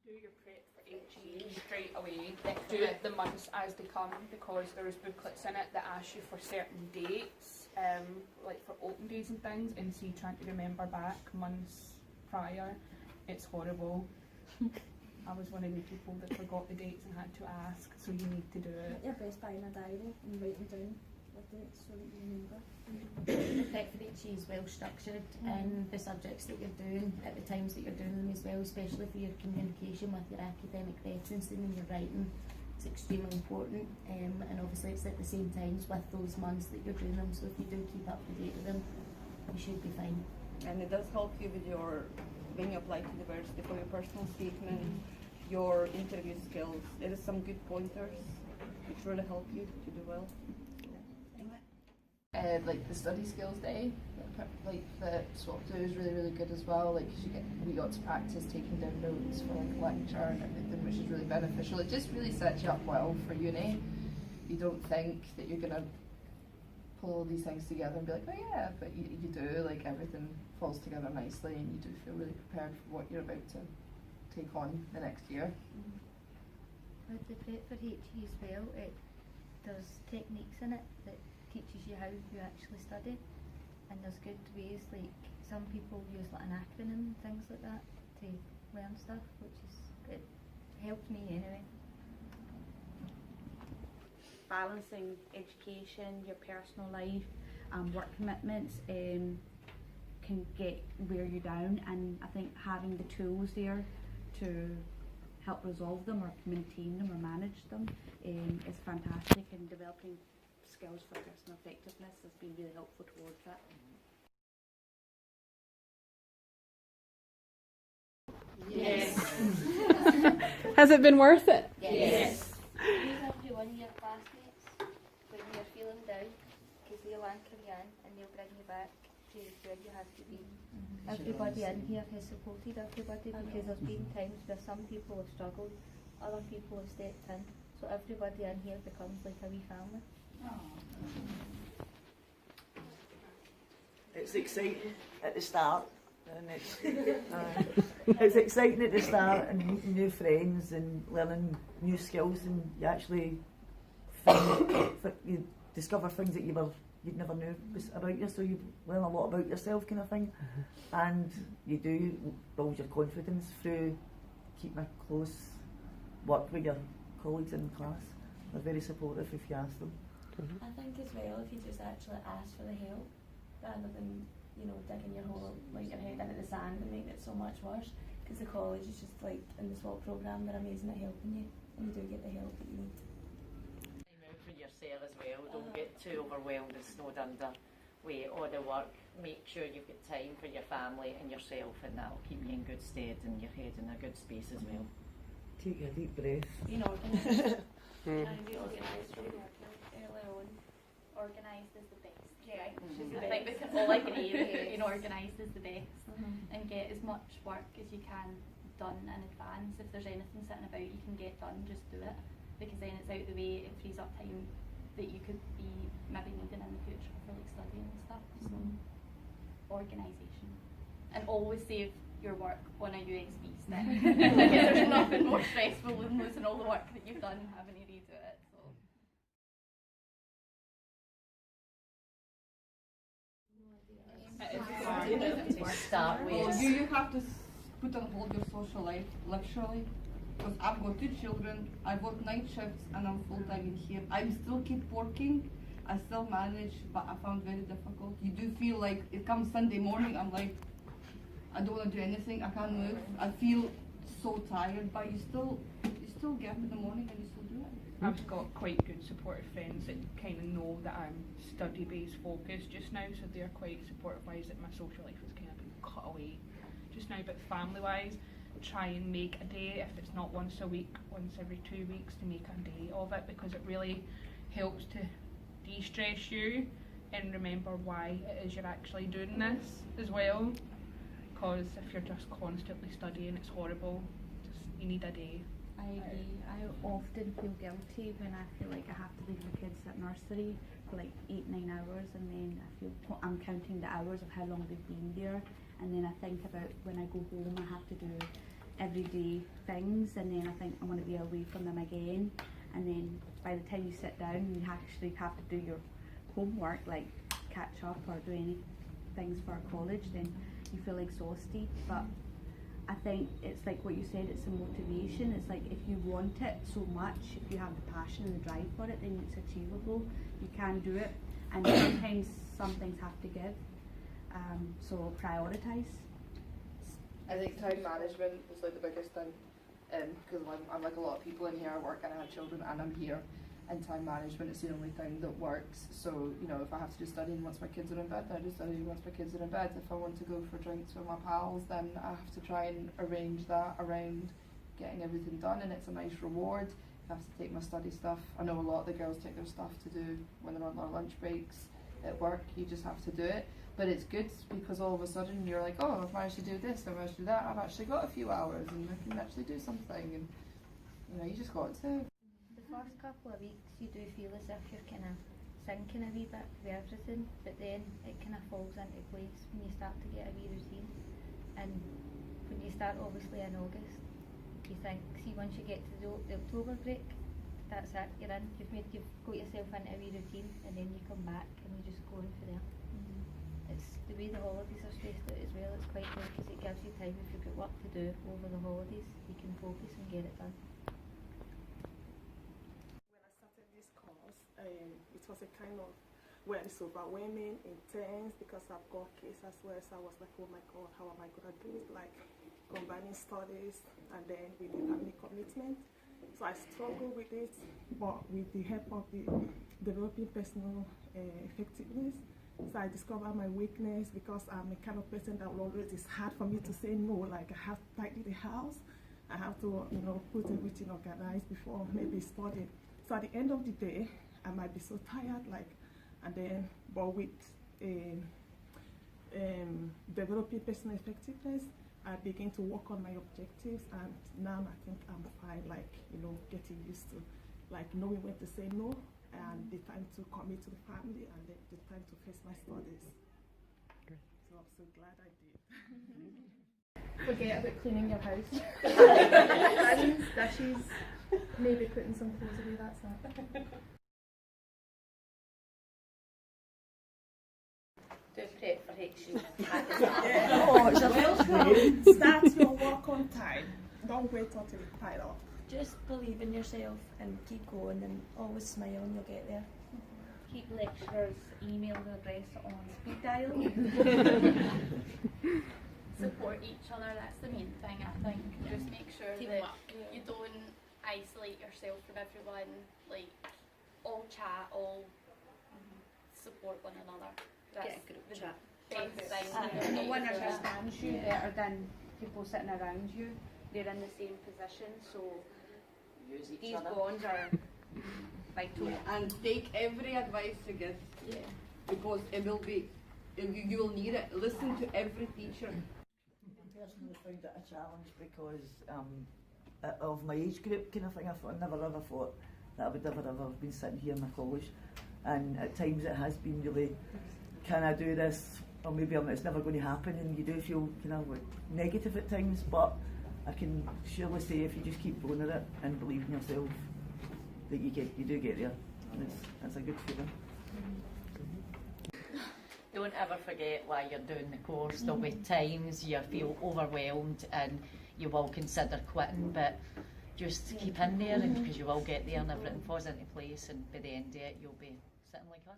Do your prep for HE straight away. Do it the months as they come, because there's booklets in it that ask you for certain dates, like for open days and things, and see trying to remember back months prior. It's horrible. I was one of the people that forgot the dates and had to ask, so you need to do it. Get your best by in a diary and write them down with dates so that you remember. The prep for HE is well structured in the subjects that you're doing at the times that you're doing them as well, especially for your communication with your academic referencing and your writing. It's extremely important, and obviously it's at the same times with those months that you're doing them, so if you do keep up to date with them, you should be fine. And it does help you with your, when you apply to university, for your personal statement, your interview skills. There is some good pointers which really help you to do well. Like the study skills day, like the SWAPWest is really good as well. Like we got to practice taking down notes for like a lecture and everything, which is really beneficial. It just really sets you up well for uni. You don't think that you're gonna pull all these things together and be like, oh yeah, but you do. Like everything falls together nicely, and you do feel really prepared for what you're about to take on the next year. With the prep for HE as well, there's techniques in it that teaches you how you actually study, and there's good ways, like some people use like an acronym, things like that, to learn stuff, which is, it helped me anyway. Balancing education, your personal life, work commitments can wear you down, and I think having the tools there to help resolve them or maintain them or manage them is fantastic, and developing skills for personal effectiveness has been really helpful towards that. Yes. Has it been worth it? Yes. Use everyone of your classmates when you're feeling down, because they'll anchor you in and they'll bring you back to where you have to be. Everybody in here has supported everybody, because there's been times where some people have struggled, other people have stepped in, so everybody in here becomes like a wee family. It's exciting at the start, and it's exciting at the start, and meeting new friends and learning new skills, and you actually you discover things that you'd never knew about you, so you learn a lot about yourself, kind of thing, and you do build your confidence through keeping a close work with your colleagues in class. They're very supportive if you ask them. I think as well, if you just actually ask for the help, rather than, you know, digging your head into the sand and making it so much worse, because the college is just like, in the SWAP programme, they're amazing at helping you, and you do get the help that you need. Time out for yourself as well. Don't get too overwhelmed and snowed under with all the work. Make sure you've got time for your family and yourself, and that'll keep you in good stead and your head in a good space as well. Take a deep breath. Being organised. And be organised from early on. Organised is the best. Yeah, I think we can all agree that being organised is the best, and get as much work as you can done in advance. If there's anything sitting about you can get done, just do it, because then it's out the way. It frees up time that you could be maybe needing in the future for like studying and stuff. So organisation, and always save your work on a USB stick, because there's nothing more stressful than losing all the work that you've done and having to redo it. So. You have to put on hold your social life, literally, because I've got 2 children, I work night shifts, and I'm full-time in here. I still keep working, I still manage, but I found it very difficult. You do feel like, it comes Sunday morning, I'm like, I don't want to do anything, I can't move, I feel so tired, but you still get up in the morning and you still do it. I've got quite good supportive friends that kind of know that I'm study-based focused just now, so they're quite supportive-wise that my social life has kind of been cut away just now. But family-wise, try and make a day, if it's not once a week, once every 2 weeks, to make a day of it, because it really helps to de-stress you and remember why it is you're actually doing this as well. Because if you're just constantly studying, it's horrible. You need a day. I agree. I often feel guilty when I feel like I have to leave my kids at nursery for like 8-9 hours, and then I feel I'm counting the hours of how long they've been there, and then I think about when I go home I have to do everyday things, and then I think I want to be away from them again, and then by the time you sit down you actually have to do your homework, like catch up or do any things for college, then you feel exhausted. But I think it's like what you said, it's a motivation. It's like if you want it so much, if you have the passion and the drive for it, then it's achievable. You can do it, and sometimes some things have to give. So prioritise. I think time management was like the biggest thing, because I'm like a lot of people in here. I work and I have children and I'm here, and time management is the only thing that works. So, you know, if I have to do studying once my kids are in bed, I do studying once my kids are in bed. If I want to go for drinks with my pals, then I have to try and arrange that around getting everything done, and it's a nice reward. I have to take my study stuff. I know a lot of the girls take their stuff to do when they're on their lunch breaks at work. You just have to do it. But it's good because all of a sudden you're like, oh, I've managed to do this, I've managed to do that, I've actually got a few hours and I can actually do something, and you know, you just got to. The first couple of weeks you do feel as if you're kind of sinking a wee bit with everything, but then it kind of falls into place when you start to get a wee routine. And when you start obviously in August, you think, see, once you get to the October break, that's it, you're in, you've got yourself into a wee routine, and then you come back and you just go on for there. It's the way the holidays are spaced out as well, it's quite good because it gives you time. If you've got work to do over the holidays, you can focus and get it done. When I started this course, it was a kind of, well, it's overwhelming, intense, because I've got kids as well, so I was like, oh my God, how am I going to do it? Like, combining studies and then with the family commitment. So I struggled with it, but with the help of the developing personal effectiveness. So I discovered my weakness, because I'm a kind of person that will always, it's hard for me to say no. Like, I have to tidy the house, I have to, you know, put everything organized before maybe studying. So at the end of the day, I might be so tired, like, and then, but with developing personal effectiveness, I begin to work on my objectives, and now I think I'm fine, like, you know, getting used to, like, knowing when to say no, and the time to commit to the family, and then the time to face my studies. Great. So I'm so glad I did. Forget about cleaning your house. Dishes, maybe putting some clothes away, that's it. Do prep for HU. Start your work on time. Don't wait until it's piled up. Just believe in yourself and keep going, and always smile and you'll get there. Keep lecturers' email address on speed dial. Support each other, that's the main thing, I think. Just make sure that you don't isolate yourself from everyone, like, all chat, all support one another. That's Get a group chat. best thing. No one understands you better than people sitting around you. They're in the same position, so Use each these other. bonds are vital. And take every advice you get, because it will be, you will need it. Listen to every teacher. I personally found it a challenge because of my age group kind of thing. I never ever thought that I would ever been sitting here in my college, and at times it has been really, can I do this, or maybe it's never going to happen, and you do feel kind of like negative at times, but I can surely say if you just keep going at it and believe in yourself, that you do get there, and it's a good feeling. Don't ever forget why you're doing the course. There'll be times you feel overwhelmed and you will consider quitting, but just keep in there, because you will get there and everything falls into place, and by the end of it you'll be sitting like us.